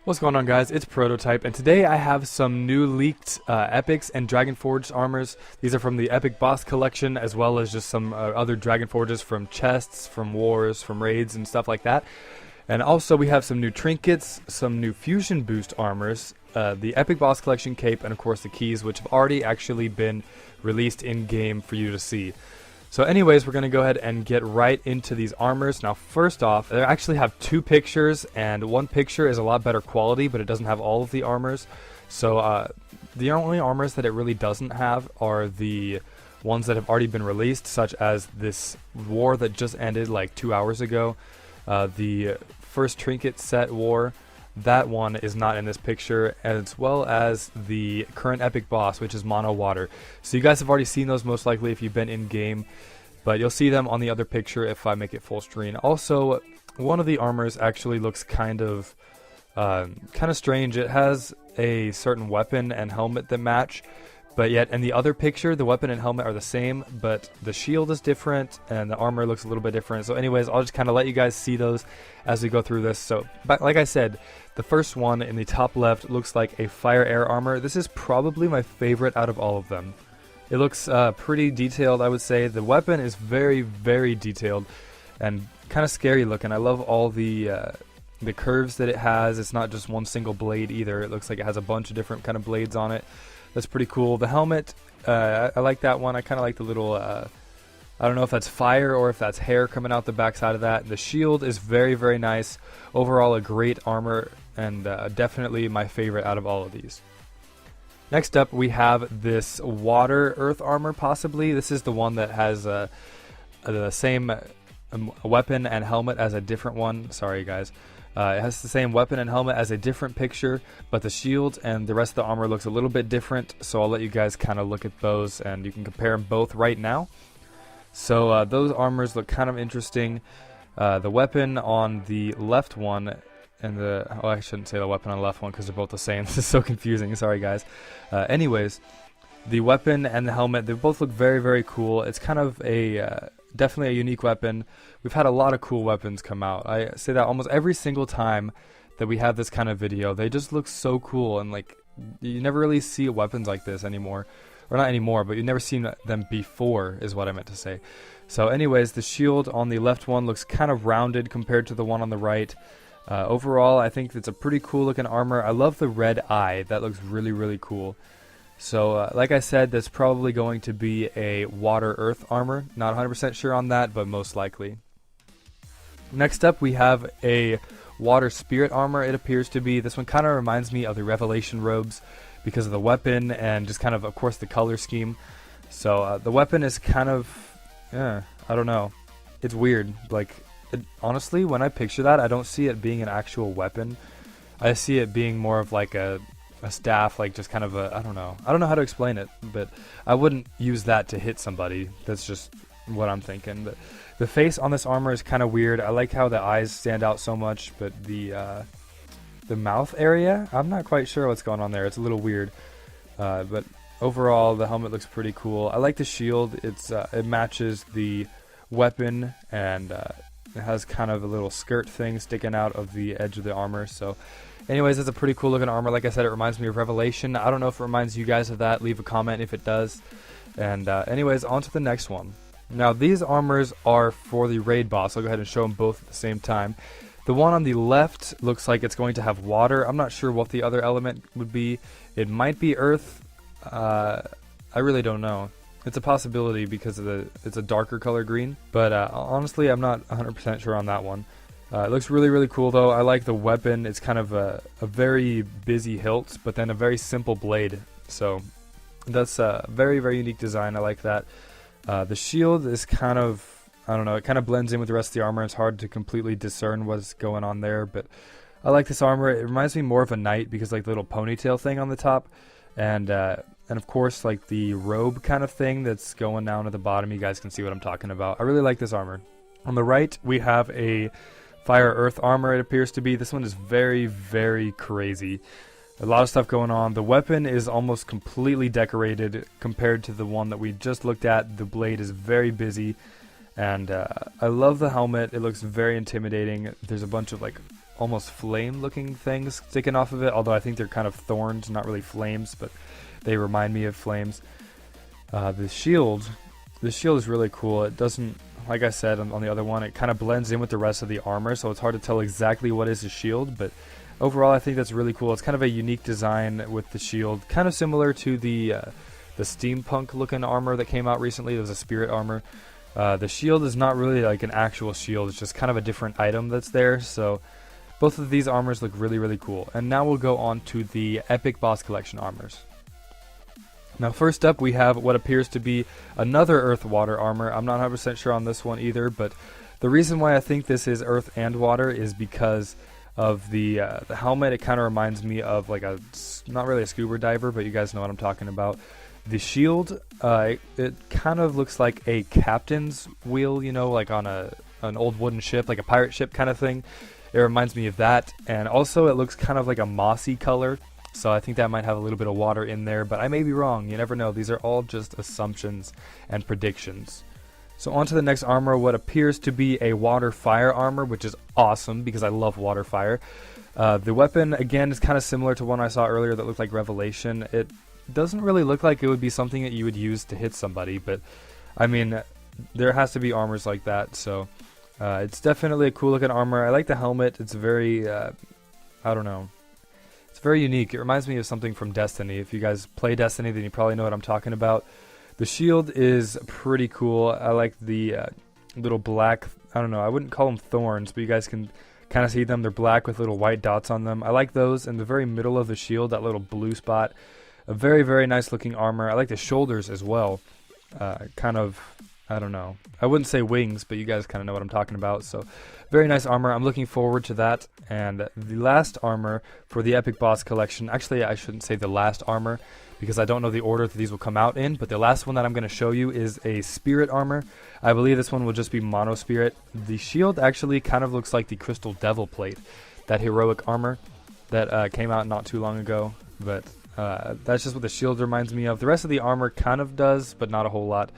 What's going on, guys? It's Prototype, and today I have some new leaked Epics and Dragonforged armors. These are from the Epic Boss Collection, as well as just some other Dragonforges from chests, from wars, from raids, and stuff like that. And also we have some new Trinkets, some new Fusion Boost armors, the Epic Boss Collection cape, and of course the keys, which have already actually been released in-game for you to see. So anyways, we're going to go ahead and get right into these armors. Now first off, they actually have two pictures, and one picture is a lot better quality, but it doesn't have all of the armors. So the only armors that it really doesn't have are the ones that have already been released, such as this war that just ended like 2 hours ago. The first Trinket set war, that one is not in this picture, as well as the current Epic Boss, which is Mono Water. So you guys have already seen those most likely if you've been in game, but you'll see them on the other picture if I make it full screen. Also, one of the armors actually looks kind of strange. It has a certain weapon and helmet that match, but yet in the other picture the weapon and helmet are the same, but the shield is different and the armor looks a little bit different. So anyways, I'll just kind of let you guys see those as we go through this. So but like I said, the first one in the top left looks like a fire air armor. This is probably my favorite out of all of them. It looks pretty detailed, I would say. The weapon is very, very detailed and kind of scary looking. I love all the curves that it has. It's not just one single blade either. It looks like it has a bunch of different kind of blades on it. That's pretty cool. The helmet, I like that one. I kind of like the little, I don't know if that's fire or if that's hair coming out the backside of that. The shield is very, very nice. Overall, a great armor, and definitely my favorite out of all of these. Next up, we have this water earth armor, possibly. This is the one that has the same weapon and helmet as a different one. Sorry, guys. It has the same weapon and helmet as a different picture, but the shield and the rest of the armor looks a little bit different, so I'll let you guys kind of look at those, and you can compare them both right now. So those armors look kind of interesting. The weapon on the left one, and I shouldn't say the weapon on the left one because they're both the same. This is so confusing. Sorry, guys. Anyways, the weapon and the helmet, they both look very, very cool. It's kind of a definitely a unique weapon. We've had a lot of cool weapons come out. I say that almost every single time that we have this kind of video. They just look so cool, and like you never really see weapons like this anymore. Or not anymore, but you've never seen them before is what I meant to say. So anyways, the shield on the left one looks kind of rounded compared to the one on the right. Overall, I think it's a pretty cool looking armor. I love the red eye. That looks really, really cool. So like I said, that's probably going to be a water earth armor. Not 100% sure on that, but most likely. Next up, we have a water spirit armor. It appears to be. This one kind of reminds me of the Revelation robes because of the weapon and just kind of course, the color scheme. So the weapon is kind of, I don't know. It's weird. Like, honestly, when I picture that, I don't see it being an actual weapon. I see it being more of like a staff, like just kind of a, I don't know how to explain it, but I wouldn't use that to hit somebody. That's just what I'm thinking. But the face on this armor is kind of weird. I like how the eyes stand out so much, but the mouth area, I'm not quite sure what's going on there. It's a little weird, but overall the helmet looks pretty cool. I like the shield. It matches the weapon, and it has kind of a little skirt thing sticking out of the edge of the armor. So anyways, it's a pretty cool looking armor. Like I said, it reminds me of Revelation. I don't know if it reminds you guys of that. Leave a comment if it does. And anyways, on to the next one. Now these armors are for the raid boss. I'll go ahead and show them both at the same time. The one on the left looks like it's going to have water. I'm not sure what the other element would be. It might be earth. I really don't know. It's a possibility because of it's a darker color green. But honestly, I'm not 100% sure on that one. It looks really, really cool though. I like the weapon. It's kind of a very busy hilt, but then a very simple blade. So that's a very, very unique design. I like that. The shield is kind of, I don't know, it kind of blends in with the rest of the armor. It's hard to completely discern what's going on there, but I like this armor. It reminds me more of a knight because like the little ponytail thing on the top, and of course like the robe kind of thing that's going down at the bottom. You guys can see what I'm talking about. I really like this armor. On the right, we have a fire earth armor. It appears to be. This one is very, very crazy. A lot of stuff going on. The weapon is almost completely decorated compared to the one that we just looked at. The blade is very busy, and I love the helmet. It looks very intimidating. There's a bunch of like almost flame looking things sticking off of it, although I think they're kind of thorns, not really flames, but they remind me of flames. The shield is really cool. It doesn't, like I said on the other one, it kind of blends in with the rest of the armor, so it's hard to tell exactly what is the shield, but overall I think that's really cool. It's kind of a unique design with the shield, kind of similar to the steampunk looking armor that came out recently. There's a spirit armor. The shield is not really like an actual shield, it's just kind of a different item that's there, so both of these armors look really, really cool. And now we'll go on to the Epic Boss Collection armors. Now first up we have what appears to be another Earth Water armor. I'm not 100% sure on this one either, but the reason why I think this is Earth and Water is because of the helmet. It kind of reminds me of like not really a scuba diver, but you guys know what I'm talking about. The shield, it kind of looks like a captain's wheel, you know, like on an old wooden ship, like a pirate ship kind of thing. It reminds me of that, and also it looks kind of like a mossy color, so I think that might have a little bit of water in there, but I may be wrong. You never know. These are all just assumptions and predictions. So on to the next armor, what appears to be a water fire armor, which is awesome because I love water fire. The weapon, again, is kind of similar to one I saw earlier that looked like Revelation. It doesn't really look like it would be something that you would use to hit somebody, but I mean, there has to be armors like that, so it's definitely a cool looking armor. I like the helmet. It's very, I don't know, it's very unique. It reminds me of something from Destiny. If you guys play Destiny, then you probably know what I'm talking about. The shield is pretty cool. I like the little black, I don't know, I wouldn't call them thorns, but you guys can kind of see them. They're black with little white dots on them. I like those. In the very middle of the shield, that little blue spot. A very, very nice looking armor. I like the shoulders as well. Kind of, I don't know. I wouldn't say wings, but you guys kind of know what I'm talking about. So, very nice armor. I'm looking forward to that. And the last armor for the Epic Boss Collection, actually I shouldn't say the last armor because I don't know the order that these will come out in, but the last one that I'm going to show you is a spirit armor. I believe this one will just be mono spirit. The shield actually kind of looks like the Crystal Devil plate, that heroic armor that came out not too long ago, but that's just what the shield reminds me of. The rest of the armor kind of does, but not a whole lot.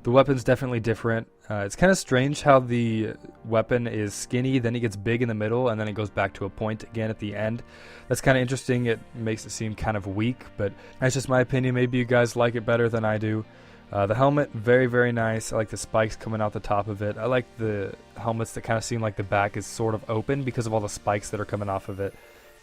The weapon's definitely different. It's kind of strange how the weapon is skinny, then it gets big in the middle, and then it goes back to a point again at the end. That's kind of interesting. It makes it seem kind of weak, but that's just my opinion. Maybe you guys like it better than I do. The helmet, very, very nice. I like the spikes coming out the top of it. I like the helmets that kind of seem like the back is sort of open because of all the spikes that are coming off of it.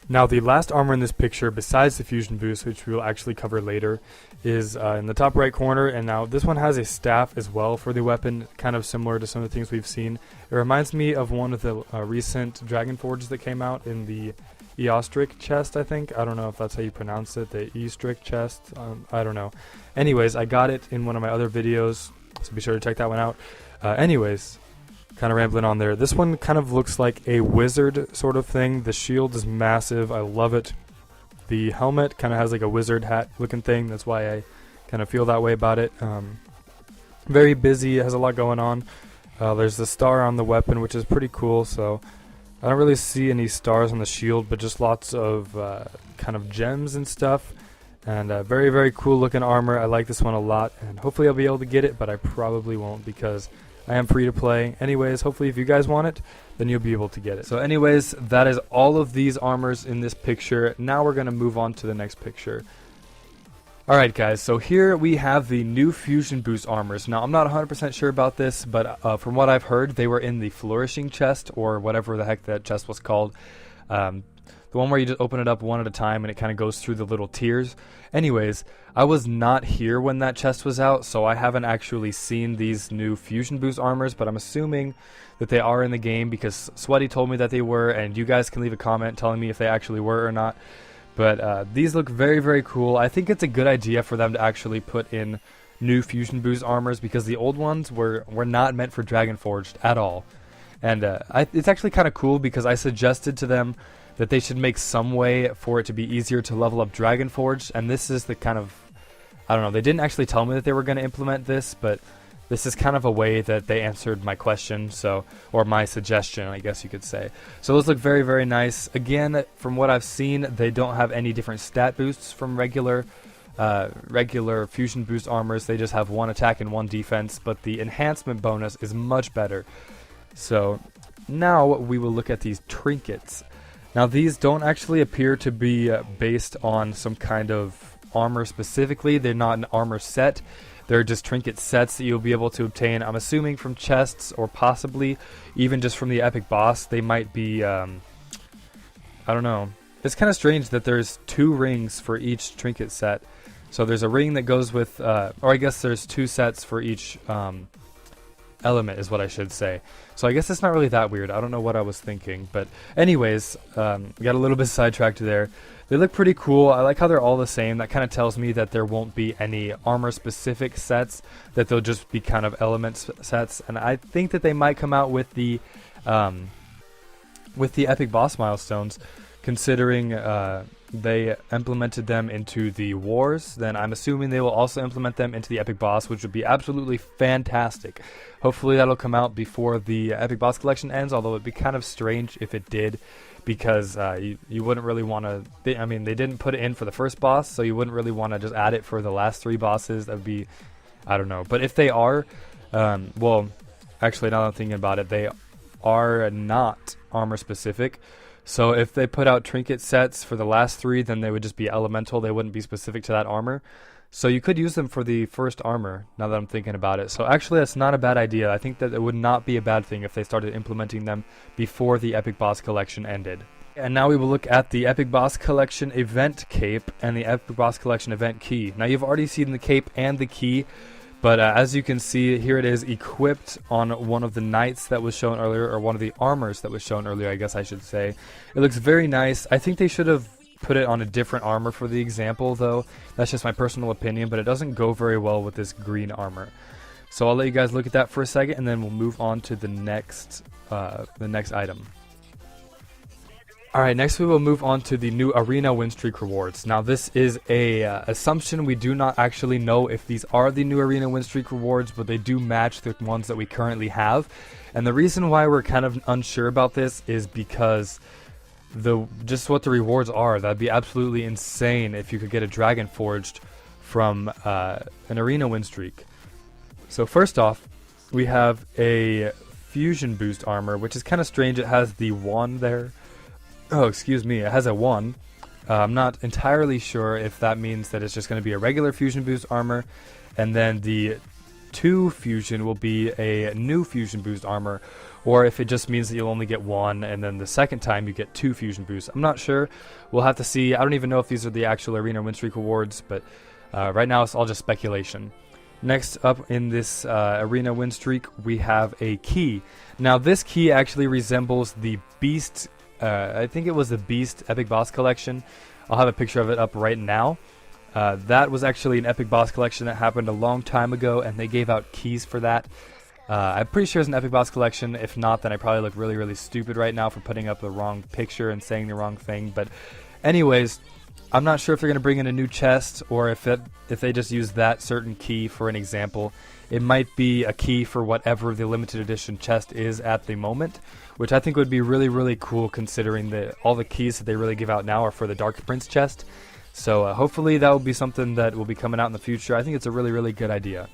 Now the last armor in this picture, besides the fusion boost, which we will actually cover later, is in the top right corner, and now this one has a staff as well for the weapon, kind of similar to some of the things we've seen. It reminds me of one of the recent Dragonforged that came out in the Eostric chest, I think. I don't know if that's how you pronounce it, the Eostric chest, I don't know. Anyways, I got it in one of my other videos, so be sure to check that one out. Anyways, kind of rambling on there. This one kind of looks like a wizard sort of thing. The shield is massive. I love it. The helmet kind of has like a wizard hat looking thing. That's why I kind of feel that way about it. Very busy. It has a lot going on. There's the star on the weapon, which is pretty cool. So I don't really see any stars on the shield, but just lots of kind of gems and stuff. And very, very cool looking armor. I like this one a lot. And hopefully I'll be able to get it, but I probably won't because I am free to play. Anyways, hopefully if you guys want it, then you'll be able to get it. So anyways, that is all of these armors in this picture. Now we're going to move on to the next picture. Alright guys, so here we have the new Fusion Boost armors. Now I'm not 100% sure about this, but from what I've heard, they were in the Flourishing chest, or whatever the heck that chest was called. The one where you just open it up one at a time and it kind of goes through the little tiers. Anyways, I was not here when that chest was out, so I haven't actually seen these new Fusion Boost armors, but I'm assuming that they are in the game because Sweaty told me that they were, and you guys can leave a comment telling me if they actually were or not. But these look very, very cool. I think it's a good idea for them to actually put in new Fusion Boost armors because the old ones were not meant for Dragonforged at all. And it's actually kind of cool because I suggested to them that they should make some way for it to be easier to level up Dragonforged, and this is the kind of, I don't know, they didn't actually tell me that they were going to implement this, but this is kind of a way that they answered my question, so, or my suggestion, I guess you could say. So those look very, very nice. Again, from what I've seen, they don't have any different stat boosts from regular Fusion Boost armors. They just have one attack and one defense, but the enhancement bonus is much better. So now we will look at these trinkets. Now these don't actually appear to be based on some kind of armor specifically. They're not an armor set. They're just trinket sets that you'll be able to obtain, I'm assuming, from chests or possibly even just from the epic boss. They might be, I don't know. It's kind of strange that there's 2 rings for each trinket set. So there's a ring that goes with, or I guess there's 2 sets for each element is what I should say. So I guess it's not really that weird. I don't know what I was thinking. But anyways, got a little bit sidetracked there. They look pretty cool. I like how they're all the same. That kind of tells me that there won't be any armor specific sets, that they'll just be kind of element sets. And I think that they might come out with the epic boss milestones, considering they implemented them into the wars. Then I'm assuming they will also implement them into the epic boss, which would be absolutely fantastic. Hopefully that'll come out before the epic boss collection ends, although it'd be kind of strange if it did, because you wouldn't really want to, I mean, they didn't put it in for the first boss, so you wouldn't really want to just add it for the last 3 bosses. That would be, I don't know. But if they are, well, actually now that I'm thinking about it, they are not armor specific. So if they put out trinket sets for the last 3, then they would just be elemental. They wouldn't be specific to that armor. So you could use them for the first armor, now that I'm thinking about it. So actually that's not a bad idea. I think that it would not be a bad thing if they started implementing them before the Epic Boss Collection ended. And now we will look at the Epic Boss Collection event cape and the Epic Boss Collection event key. Now you've already seen the cape and the key, but as you can see, here it is equipped on one of the knights that was shown earlier, or one of the armors that was shown earlier, I guess I should say. It looks very nice. I think they should have put it on a different armor for the example, though. That's just my personal opinion, but it doesn't go very well with this green armor. So I'll let you guys look at that for a second, and then we'll move on to the next item. Alright, next we will move on to the new Arena Win Streak rewards. Now this is a assumption. We do not actually know if these are the new Arena Win Streak rewards, but they do match the ones that we currently have. And the reason why we're kind of unsure about this is because just what the rewards are. That'd be absolutely insane if you could get a Dragonforged from an Arena Win Streak. So first off, we have a Fusion Boost armor, which is kind of strange. It has the 1 there. Oh, excuse me, it has a 1. I'm not entirely sure if that means that it's just going to be a regular Fusion Boost armor, and then the 2 Fusion will be a new Fusion Boost armor, or if it just means that you'll only get 1, and then the second time you get 2 Fusion Boosts. I'm not sure. We'll have to see. I don't even know if these are the actual Arena Win Streak rewards, but right now it's all just speculation. Next up in this Arena Win Streak, we have a key. Now this key actually resembles the Beast, I think it was the Beast Epic Boss Collection. I'll have a picture of it up right now. That was actually an Epic Boss Collection that happened a long time ago, and they gave out keys for that. I'm pretty sure it's an Epic Boss Collection. If not, then I probably look really, really stupid right now for putting up the wrong picture and saying the wrong thing. But anyways, I'm not sure if they're going to bring in a new chest, or if they just use that certain key for an example. It might be a key for whatever the limited edition chest is at the moment, which I think would be really, really cool, considering that all the keys that they really give out now are for the Dark Prince chest. So hopefully that will be something that will be coming out in the future. I think it's a really, really good idea.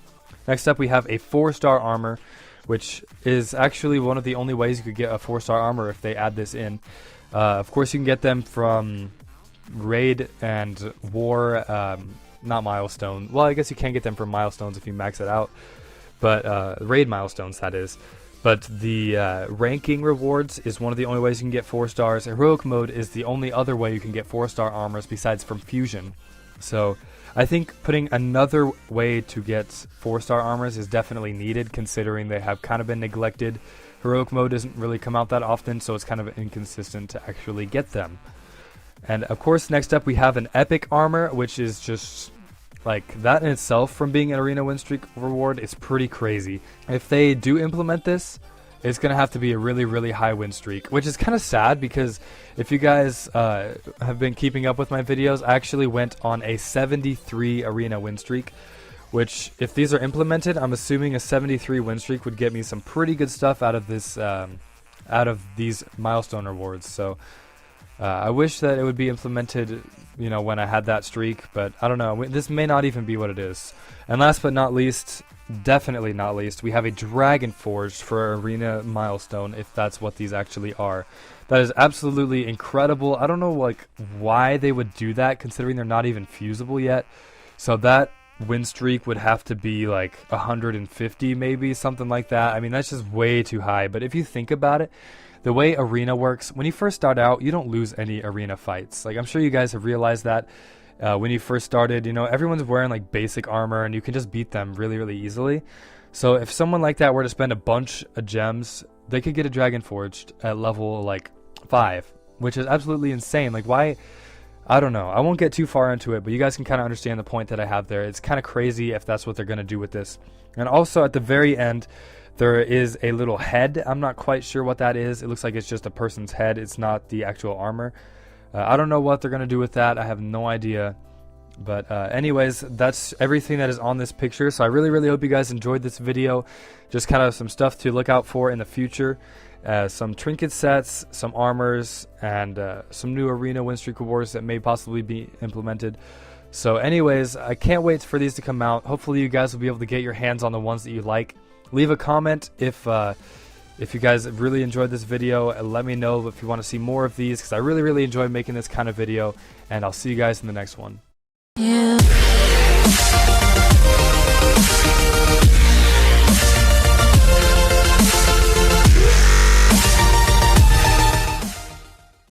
Next up, we have a 4-star armor, which is actually one of the only ways you could get a 4-star armor if they add this in. Of course, you can get them from Raid and War, not Milestone. Well, I guess you can get them from Milestones if you max it out, but Raid Milestones, that is. But the ranking rewards is one of the only ways you can get 4 stars. Heroic mode is the only other way you can get 4-star armors besides from Fusion. So I think putting another way to get 4-star armors is definitely needed, considering they have kind of been neglected. Heroic mode doesn't really come out that often, so it's kind of inconsistent to actually get them. And of course, next up we have an epic armor, which is just like that in itself. From being an Arena Win Streak reward, it's pretty crazy. If they do implement this, it's going to have to be a really, really high win streak, which is kind of sad, because if you guys have been keeping up with my videos, I actually went on a 73 Arena win streak, which if these are implemented, I'm assuming a 73 win streak would get me some pretty good stuff out of this, out of these milestone rewards. So I wish that it would be implemented, when I had that streak, but I don't know. This may not even be what it is. And last but not least, definitely not least, we have a Dragonforged for Arena Milestone, if that's what these actually are. That is absolutely incredible. I don't know like why they would do that, considering they're not even fusible yet. So that win streak would have to be like 150 maybe, something like that. I mean, that's just way too high. But if you think about it, the way arena works, when you first start out, you don't lose any arena fights. Like, I'm sure you guys have realized that when you first started, you know, everyone's wearing like basic armor and you can just beat them really, really easily. So if someone like that were to spend a bunch of gems, they could get a Dragonforged at level like 5, which is absolutely insane. Like, why? I don't know. I won't get too far into it, but you guys can kind of understand the point that I have there. It's kind of crazy if that's what they're going to do with this. And also at the very end, there is a little head. I'm not quite sure what that is. It looks like it's just a person's head. It's not the actual armor. I don't know what they're going to do with that. I have no idea. But anyways, that's everything that is on this picture. So I really, really hope you guys enjoyed this video. Just kind of some stuff to look out for in the future. Some trinket sets, some armors, and some new arena win streak rewards that may possibly be implemented. So anyways, I can't wait for these to come out. Hopefully you guys will be able to get your hands on the ones that you like. Leave a comment if you guys really enjoyed this video, and let me know if you want to see more of these, because I really, really enjoy making this kind of video. And I'll see you guys in the next one.